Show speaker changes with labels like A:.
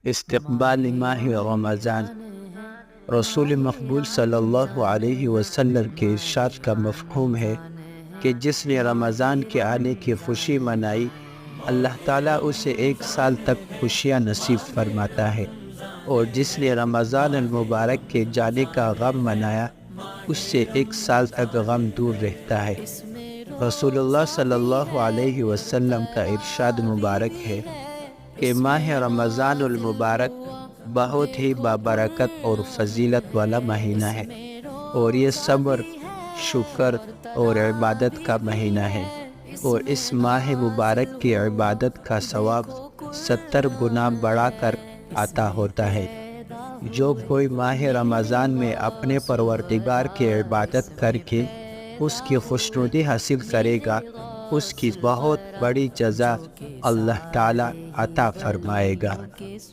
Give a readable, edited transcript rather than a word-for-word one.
A: استقبال ماہ رمضان۔ رسول مقبول صلی اللہ علیہ وسلم کے ارشاد کا مفہوم ہے کہ جس نے رمضان کے آنے کی خوشی منائی، اللہ تعالیٰ اسے 1 سال تک خوشیاں نصیب فرماتا ہے، اور جس نے رمضان المبارک کے جانے کا غم منایا، اس سے 1 سال تک غم دور رہتا ہے۔ رسول اللہ صلی اللہ علیہ وسلم کا ارشاد مبارک ہے کہ ماہ رمضان المبارک بہت ہی بابرکت اور فضیلت والا مہینہ ہے، اور یہ صبر، شکر اور عبادت کا مہینہ ہے، اور اس ماہ مبارک کی عبادت کا ثواب 70 گنا بڑھا کر عطا ہوتا ہے۔ جو کوئی ماہ رمضان میں اپنے پروردگار کی عبادت کر کے اس کی خوشنودی حاصل کرے گا، اس کی بہت بڑی جزا اللہ تعالیٰ عطا فرمائے گا۔